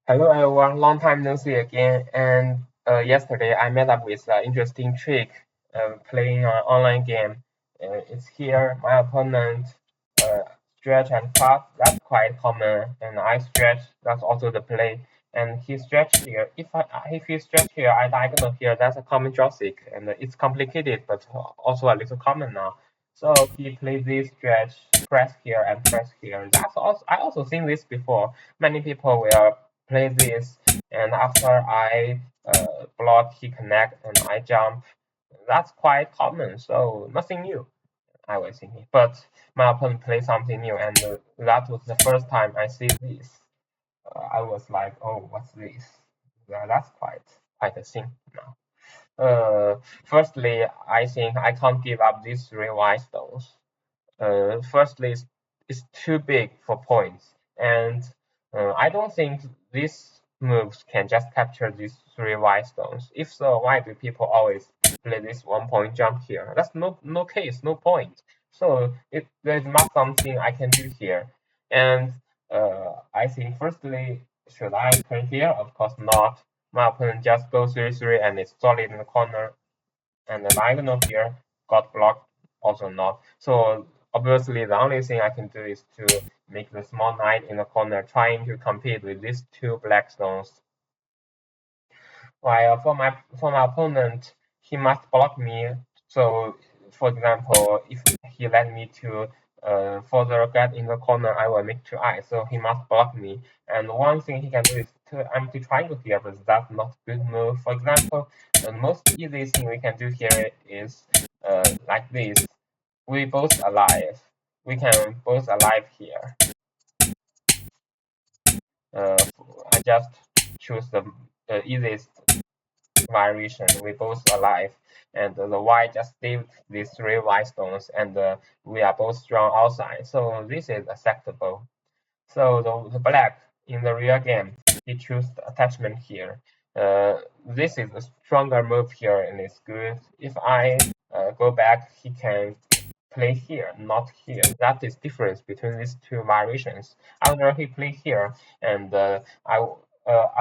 Hello everyone, long time no see again. And yesterday I met up with an interesting trick playing an online game. It's here, my opponent uh, stretch and cut, that's quite common. And I stretch, that's also the play. And he stretch here. If he stretch here, I diagonal here, that's a common joystick. And it's complicated, but also a little common now. So he plays this stretch, press here and press here. That's also I also seen this before. Many people will play this, and after I block, he connect, and I jump. That's quite common, so nothing new, I was thinking. But my opponent played something new, and that was the first time I see this. I was like, oh, what's this? Yeah, that's quite a thing now. Firstly, I think I can't give up these three white stones. Firstly, it's too big for points, and I don't think these moves can just capture these three white stones. If so, why do people always play this 1 point jump here? That's no case, no point. So there's not something I can do here, and I think firstly, should I turn here? Of course not. My opponent just goes 3-3 and it's solid in the corner, and the diagonal here got blocked, also not. So obviously the only thing I can do is to make the small knight in the corner trying to compete with these two black stones. While for my opponent, he must block me. So for example, if he let me to further get in the corner, I will make two eyes. So he must block me. And one thing he can do is to empty triangle here, but that's not good move. For example, the most easy thing we can do here is like this. We both alive. We can both alive here. I just choose the easiest variation. We both alive, and the white just saved these three white stones, and we are both strong outside. So this is acceptable. So the black in the real game, he choose the attachment here. This is a stronger move here, and it's good. If I go back, he can play here, not here. That is difference between these two variations. After he play here, and I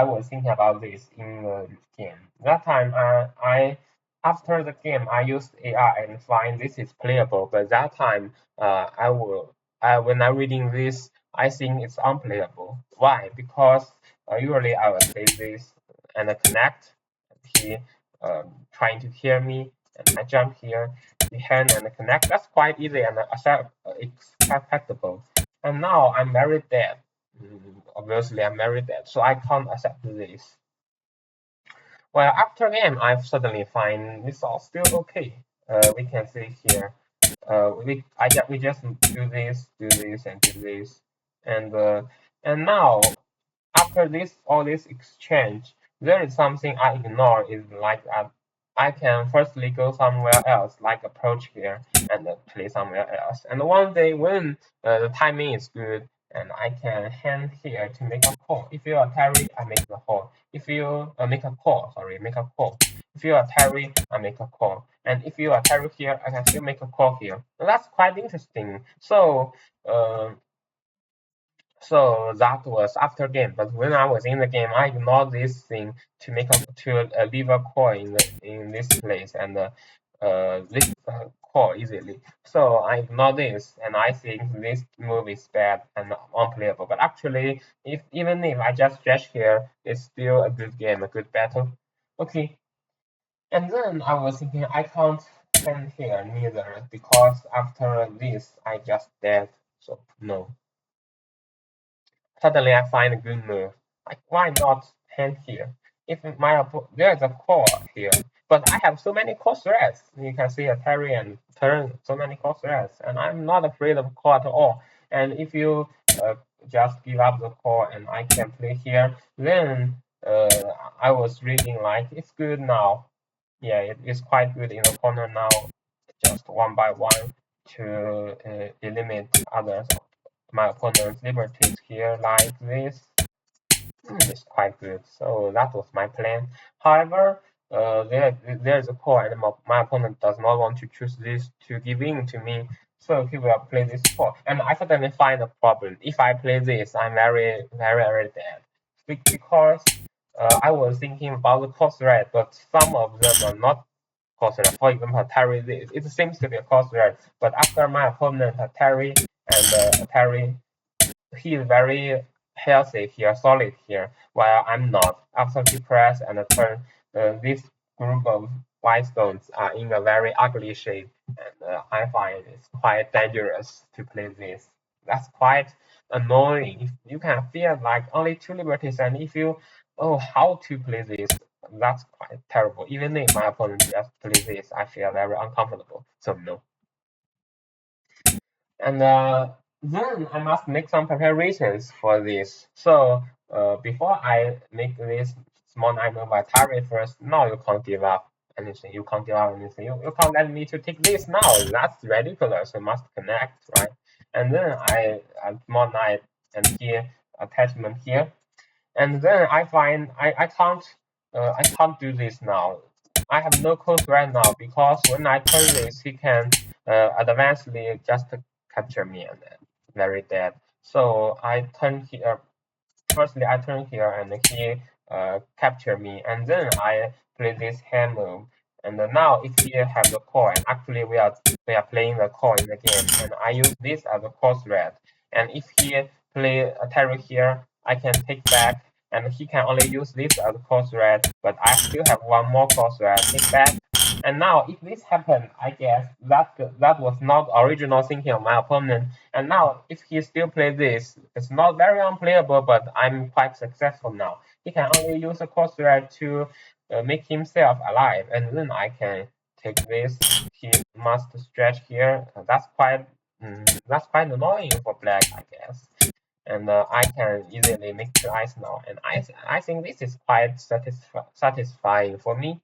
was thinking about this in the game. That time, I after the game I used AI and find this is playable. But that time, when I reading this, I think it's unplayable. Why? Because usually I will play this and connect. He trying to hear me, and I jump here behind and connect. That's quite easy and acceptable. And now I'm very dead. Obviously, I'm very dead, so I can't accept this. Well, after game, I suddenly find this all still okay. We can see here. We just do this, and do this, and now after this all this exchange, there is something I ignore is like I can firstly go somewhere else, like approach here and play somewhere else. And one day when the timing is good and I can hand here to make a call. If you are carry, I make the call. If you make a call, sorry, make a call. If you are carry, I make a call. And if you are carry here, I can still make a call here. And that's quite interesting. Uh, so that was after game, but when I was in the game, I ignored this thing to leave a core in this place and this core easily. So I ignore this, and I think this move is bad and unplayable. But actually, even if I just stretch here, it's still a good game, a good battle. Okay, and then I was thinking I can't stand here neither because after this I just dead. So no. Suddenly I find a good move. Like, why not hand here? If there's a core here, but I have so many core threads. You can see a parry and turn, so many core threads, and I'm not afraid of core at all. And if you just give up the core and I can play here, then I was reading like it's good now. Yeah, it is quite good in the corner now, just one by one to eliminate others my opponent's liberties here like this. It's quite good. So that was my plan. However, there's a core, and my opponent does not want to choose this to give in to me. So he will play this core, and I suddenly find a problem. If I play this, I'm very, very, very dead. because I was thinking about the course red, but some of them are not course red. For example, Terry, it seems to be a course red, but after my opponent Terry and Terry, he is very healthy here, solid here, while I'm not. After he press and turn, this group of white stones are in a very ugly shape, and I find it's quite dangerous to play this. That's quite annoying. You can feel like only two liberties, and if you, oh, how to play this, that's quite terrible. Even if my opponent just play this, I feel very uncomfortable. So no. And then I must make some preparations for this. So before I make this small nightmare by target first, now you can't give up anything. You can't give up anything. You can't let me to take this now. That's ridiculous. You must connect, right? And then I small knight and here attachment here. And then I find I can't do this now. I have no code right now because when I turn this, he can advancedly just capture me and very dead. So I turn here. Firstly, I turn here and he capture me, and then I play this hand move. And now if he have the coin, actually we are playing the coin in the game, and I use this as a course red. And if he play a terror here, I can take back, and he can only use this as a course red. But I still have one more course red. Take back. And now, if this happened, I guess that was not original thinking of my opponent. And now, if he still plays this, it's not very unplayable, but I'm quite successful now. He can only use a course red to make himself alive, and then I can take this. He must stretch here. That's quite annoying for black, I guess. And I can easily make two eyes now, and I think this is quite satisfying for me.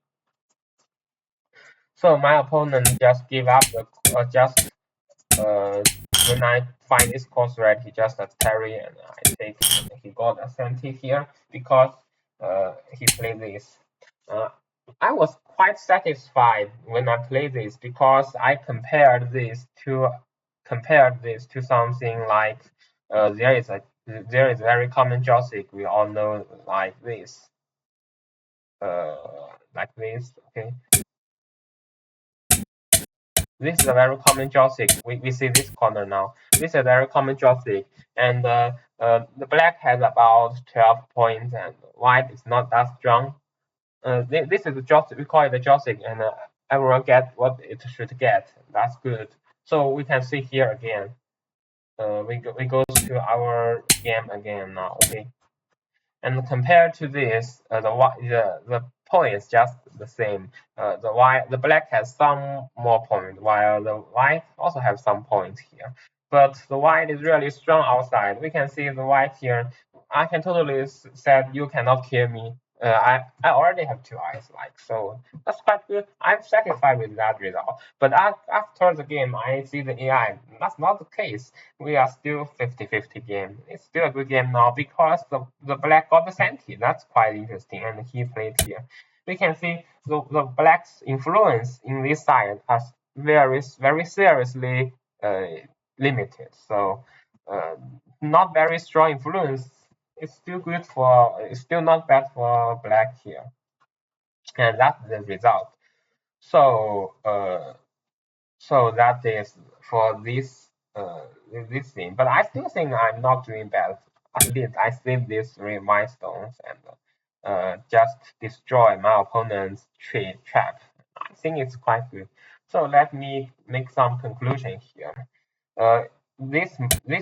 So my opponent just give up the when I find this course red, he just parry and I take and he got a 70 here because he played this. I was quite satisfied when I played this because I compared this to something like there is very common joystick we all know like this, okay. This is a very common joystick. We see this corner now. This is a very common joystick, and the black has about 12 points, and white is not that strong. This is a joystick. We call it a joystick, and everyone get what it should get. That's good. So we can see here again. We go to our game again now. Okay. And compared to this, the point is just the same. The black has some more points, while the white also has some points here. But the white is really strong outside. We can see the white here. I can totally say you cannot kill me. I already have two eyes, like, so that's quite good. I'm satisfied with that result. But after the game, I see the AI. That's not the case. We are still 50-50 game. It's still a good game now because the black got the senti. That's quite interesting, and he played here. We can see the black's influence in this side has very seriously limited. So not very strong influence. It's still not bad for black here, and that's the result. So so that is for this thing. But I still think I'm not doing bad. At least I saved these three milestones and just destroy my opponent's trap. I think it's quite good. So let me make some conclusion here. Uh, this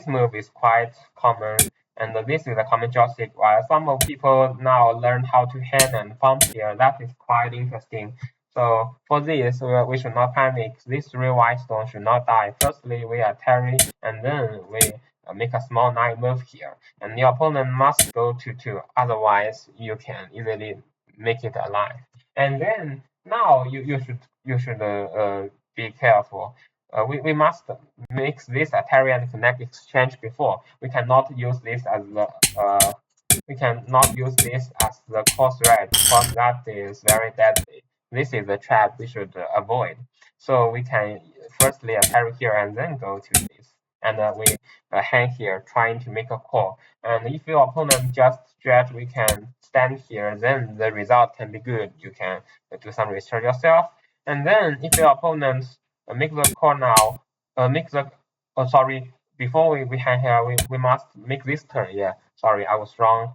move is quite common, and this is a common joystick. While some of people now learn how to hand and pump here, that is quite interesting. So for this, we should not panic. These three white stones should not die. Firstly, we are Terry, and then we make a small knight move here. And your opponent must go to 2, otherwise you can easily make it alive. And then now you should be careful. We must make this a Terry and connect exchange before. We cannot use this as the course red because that is very deadly. This is a trap we should avoid. So we can firstly carry here and then go to this. and we hang here trying to make a call. And if your opponent just stretch, we can stand here, then the result can be good. You can do some research yourself. And then if your opponent make the call now, make the, oh sorry, before we hang here, we must make this turn. Yeah, sorry, I was wrong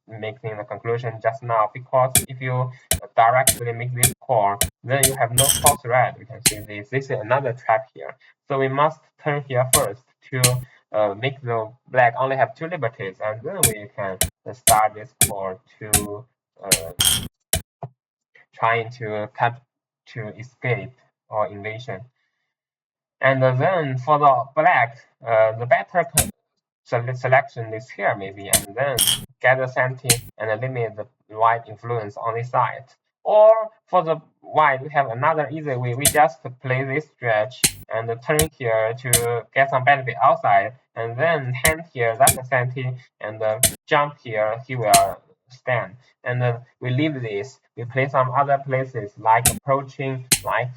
making the conclusion just now, because if you directly make this call, then you have no call thread. We can see this. This is another trap here. So we must turn here first to make the black only have 2 liberties, and then we can start this call to trying to escape or invasion. And then for the black, the better selection is here maybe, and then gather sanity and limit the white influence on this side. Or for the white, we have another easy way. We just play this stretch and turn here to get some benefit outside, and then hand here, that's the sanity, and jump here, he will stand. And then we leave this. We play some other places like approaching, like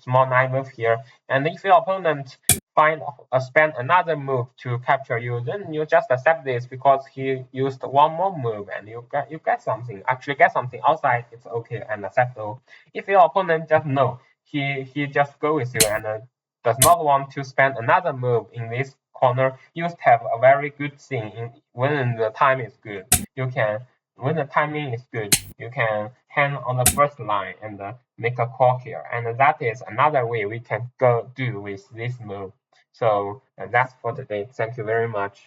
small knight move here. And if your opponent spend another move to capture you, then you just accept this because he used one more move and you get something. Actually get something outside, it's okay and acceptable. If your opponent just know, he just go with you and does not want to spend another move in this corner, you have a very good thing when the time is good. You can, when the timing is good, you can hang on the first line and make a call here. And that is another way we can go do with this move. So that's for today. Thank you very much.